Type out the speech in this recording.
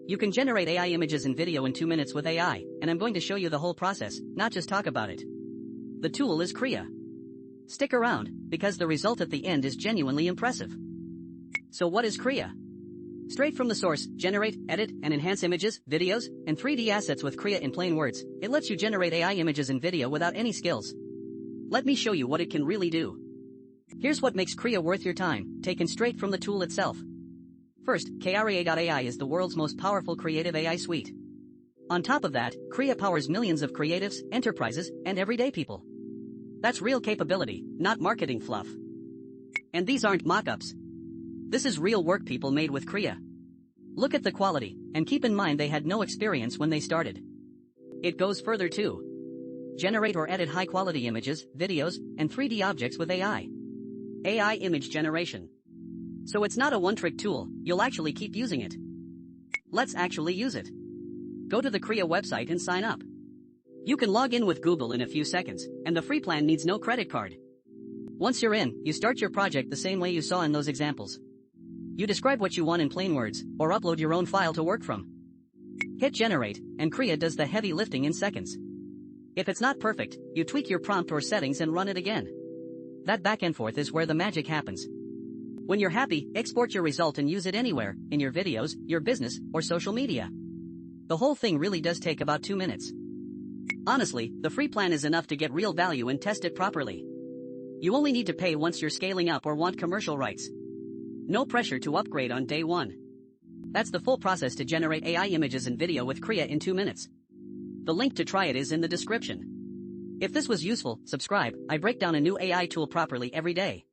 You can generate AI images and video in 2 minutes with AI, and I'm going to show you the whole process, not just talk about it. The tool is Krea. Stick around, because the result at the end is genuinely impressive. So what is Krea? Straight from the source, generate, edit, and enhance images, videos, and 3D assets with Krea. In plain words, it lets you generate AI images and video without any skills. Let me show you what it can really do. Here's what makes Krea worth your time, taken straight from the tool itself. First, Krea.ai is the world's most powerful creative AI suite. On top of that, Krea powers millions of creatives, enterprises, and everyday people. That's real capability, not marketing fluff. And these aren't mock-ups. This is real work people made with Krea. Look at the quality, and keep in mind they had no experience when they started. It goes further too. Generate or edit high-quality images, videos, and 3D objects with AI. AI image generation. So it's not a one-trick tool, you'll actually keep using it. Let's actually use it. Go to the Krea website and sign up. You can log in with Google in a few seconds, and the free plan needs no credit card. Once you're in, you start your project the same way you saw in those examples. You describe what you want in plain words, or upload your own file to work from. Hit generate, and Krea does the heavy lifting in seconds. If it's not perfect, you tweak your prompt or settings and run it again. That back and forth is where the magic happens. When you're happy, export your result and use it anywhere, in your videos, your business, or social media. The whole thing really does take about 2 minutes. Honestly, the free plan is enough to get real value and test it properly. You only need to pay once you're scaling up or want commercial rights. No pressure to upgrade on day one. That's the full process to generate AI images and video with Krea in 2 minutes. The link to try it is in the description. If this was useful, subscribe. I break down a new AI tool properly every day.